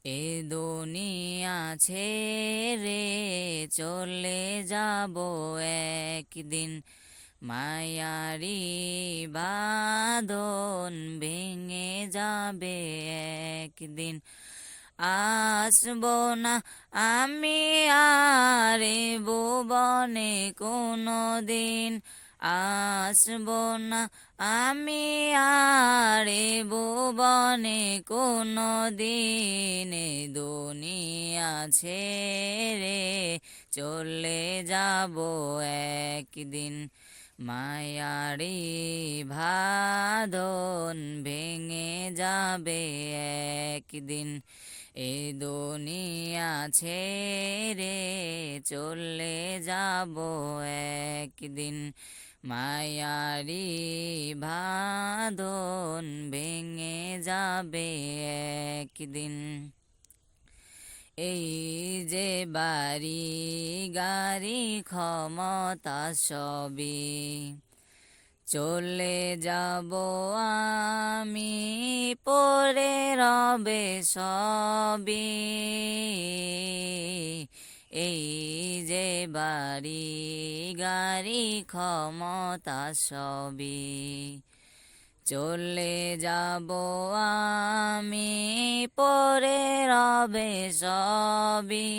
এ দুনিয়া ছেড়ে চলে যাব একদিন, মায়ারি বাঁধন ভেঙে যাবে একদিন। আসবো না আমি আর এ ভুবনে কোনো দিন, আসবো না আমি আর এ ভুবনে কোনো দিন। এ দুনিয়া ছেড়ে চলে যাব একদিন, মায়ারি বাঁধন ভেঙে যাবে একদিন। এ দুনিয়া ছেড়ে চলে যাব একদিন, মায়ারি বাঁধন ভেঙে যাবে একদিন। এই যে বাড়ি গাড়ি ক্ষমতা সবই চলে যাব আমি, পরে রবে সবই। এই যে বাড়ি গাড়ি ক্ষমতা সবই চলে যাব আমি, পরে রবে সবই।